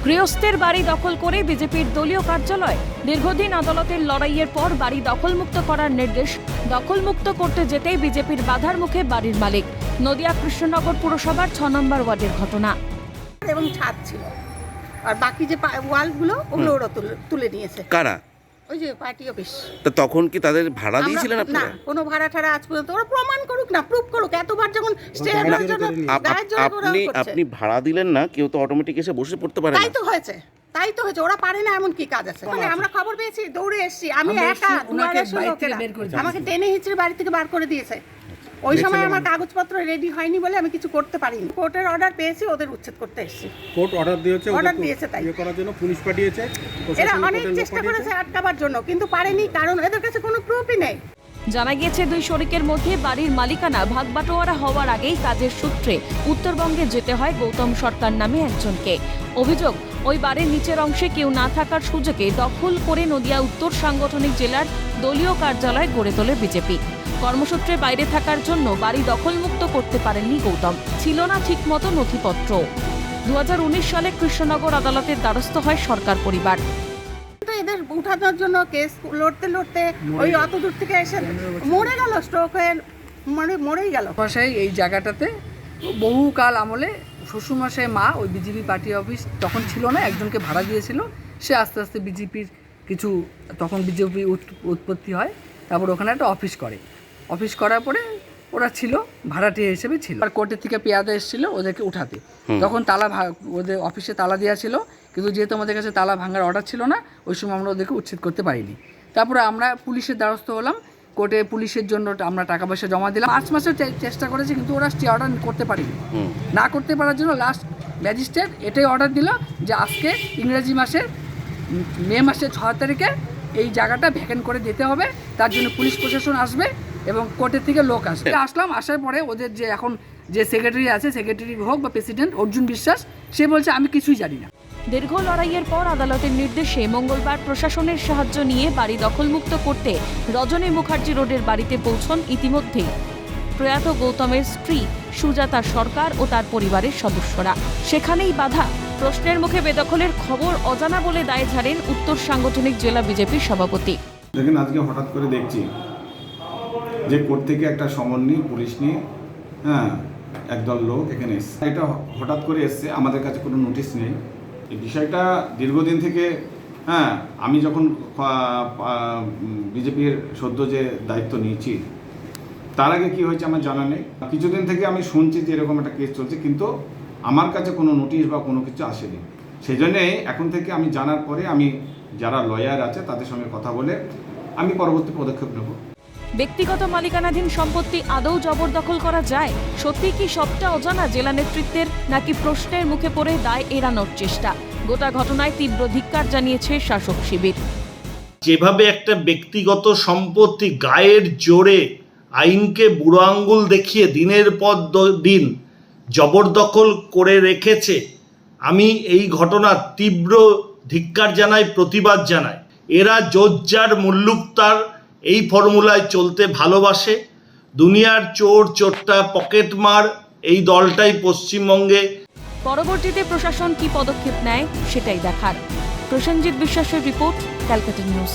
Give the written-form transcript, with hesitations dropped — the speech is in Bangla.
গৃহস্থের বাড়ি দখল করে বিজেপির দলীয় কার্যালয়। দীর্ঘদিন আদালতের লড়াইয়ের পর বাড়ি দখলমুক্ত করার নির্দেশ। দখলমুক্ত করতে যেতেই বিজেপির বাধার মুখে বাড়ির মালিক। নদিয়া কৃষ্ণনগর পুরসভার 6 নম্বর ওয়ার্ডের ঘটনা। এবং ছাদ ছিল, আর বাকি যে ওয়ালগুলো ওগুলো ওরা তুলে নিয়েছে। কারা? ওই যে পার্টি অফিস। তো তখন কি তাদের ভাড়া দিয়েছিলেন না, আপনারা? কোনো ভাড়া ঠাড়া আজ পর্যন্ত ওরা প্রমাণ করুক না, প্রুফ করুক। এতবার যখন স্টে এর জন্য আপনি ভাড়া দিলেন না, কেউ তো অটোমেটিক এসে বসে পড়তে পারে না। তাই তো হয়েছে। ওরা পারে না এমন কি কাজ আছে? মানে আমরা খবর পেয়েছি, দৌড়ে এসেছি। আমি একা দুয়ারে এসে লোকেরা আমাকে টেনে হিচড়ে বাড়ি থেকে বার করে দিয়েছে। ওই সময় আমার কাগজপত্র রেডি হয়নি বলে আমি কিছু করতে পারিনি। কোর্টের অর্ডার পেয়েছি, ওদের উচ্ছেদ করতে এসেছি। কোর্ট অর্ডার দিয়েছে তাই করার জন্য পুলিশ পাঠিয়েছে। এরা অনেক চেষ্টা করেছে আটকাবার জন্য, কিন্তু পারেনি, কারণ এদের কাছে কোনো প্রুফই নেই। জানা গিয়েছে দুই শরিকের মধ্যে বাড়ির মালিকানা ভাগবাটোয়ারা হওয়ার আগেই কাজের সূত্রে উত্তরবঙ্গে যেতে হয় গৌতম সরকার নামে একজনকে। অভিযোগ, ওই বাড়ির নিচের অংশে কেউ না থাকার সুযোগে দখল করে নদিয়া উত্তর সাংগঠনিক জেলার দলীয় কার্যালয় গড়ে তোলে বিজেপি। কর্মসূত্রে বাইরে থাকার জন্য বাড়ি দখলমুক্ত করতে পারেননি গৌতম। ছিল না ঠিকমতো নথিপত্র। 2019 সালে কৃষ্ণনগর আদালতের দ্বারস্থ হয় সরকার পরিবার। এদের উঠানোর জন্য কেস লড়তে ওই অত দূর থেকে এসে মরে গেল, স্ট্রোক হয়ে মরেই গেল। মশাই এই জায়গাটাতে বহুকাল আমলে শ্বশুরমশাই মা ওই বিজেপি পার্টি অফিস তখন ছিল না, একজনকে ভাড়া দিয়েছিল। সে আস্তে আস্তে বিজেপির কিছু, তখন বিজেপি উৎপত্তি হয়, তারপর ওখানে একটা অফিস করে। অফিস করার পরে ওরা ছিল ভাড়াটিয়া হিসেবে ছিল। আর কোর্টের থেকে পেয়াদা এসেছিল ওদেরকে উঠাতে। তখন তালা ওদের অফিসে তালা দেওয়া ছিল, কিন্তু যেহেতু আমাদের কাছে তালা ভাঙার অর্ডার ছিল না, ওই সময় আমরা ওদেরকে উচ্ছেদ করতে পারিনি। তারপরে আমরা পুলিশের দ্বারস্থ হলাম। কোর্টে পুলিশের জন্য আমরা টাকা পয়সা জমা দিলাম। 5 মাসের চেষ্টা করেছি, কিন্তু ওরা স্টে অর্ডার করতে পারেনি। না করতে পারার জন্য লাস্ট ম্যাজিস্ট্রেট এটাই অর্ডার দিল যে আজকে ইংরেজি মাসের মে মাসের 6 তারিখে এই জায়গাটা ভ্যাকেন্ট করে দিতে হবে। তার জন্য পুলিশ প্রশাসন আসবে এবং কোর্টের থেকে লোক আসবে। আসলাম, আসার পরে ওদের যে এখন যে সেক্রেটারি আছে, সেক্রেটারি হোক বা প্রেসিডেন্ট অর্জুন বিশ্বাস, সে বলছে আমি কিছুই জানি না। দীর্ঘ লড়াইয়ের পর আদালতের নির্দেশে মঙ্গলবার প্রশাসনের সাহায্য নিয়ে বাড়ি দখলমুক্ত করতে রজনী মুখার্জি রোডের বাড়িতে পৌঁছন ইতিমধ্যেই প্রয়াত গৌতমের স্ত্রী সুজাতা সরকার ও তার পরিবারের সদস্যরা। সেখানেই বাধা। প্রশ্নের মুখে বেদখলের খবর অজানা বলে দায় ঝাড়েন উত্তর সাংগঠনিক জেলা বিজেপির সভাপতি। দেখেন, আজকে হঠাৎ করে দেখছি যে কোর্ট থেকে একটা সমন নিয়ে পুলিশ নিয়ে একদল লোক এখানে এসছে। এটা হঠাৎ করে এসছে, আমাদের কাছে কোনো নোটিশ নেই। এই বিষয়টা দীর্ঘদিন থেকে আমি যখন বিজেপির সদ্য যে দায়িত্ব নিয়েছি, তার আগে কী হয়েছে আমার জানা নেই। কিছুদিন থেকে আমি শুনছি যে এরকম একটা কেস চলছে, কিন্তু আমার কাছে কোনো নোটিশ বা কোনো কিছু আসেনি। সেই জন্যে এখন থেকে আমি জানার পরে আমি যারা লয়ার আছে তাদের সঙ্গে কথা বলে আমি পরবর্তী পদক্ষেপ নেব। ব্যক্তিগত মালিকানাধীন সম্পত্তি আদৌ জবরদখল করা যায়? সত্যি কি সবটা অজানা জেলা নেতৃত্বের, নাকি প্রশ্নের মুখে পড়ে দায় এড়ানোর চেষ্টা? গোটা ঘটনায় তীব্র ধিক্কার জানিয়েছে শাসক শিবির। যেভাবে একটা ব্যক্তিগত সম্পত্তি গায়ের জোরে আইনকে বুড়ো আঙ্গুল দেখিয়ে দিনের পর দিন জবরদখল করে রেখেছে, আমি এই ঘটনার তীব্র ধিক্কার জানাই, প্রতিবাদ জানাই। এরা জোজ্জার মুল্লুকতার এই ফর্মুলায় চলতে ভালোবাসে। দুনিয়ার চোর চোরটা পকেটমার এই দলটাই পশ্চিমবঙ্গে। পরবর্তীতে প্রশাসন কি পদক্ষেপ নেয় সেটাই দেখার। প্রসেনজিৎ বিশ্বাসের রিপোর্ট, ক্যালকাটা নিউজ।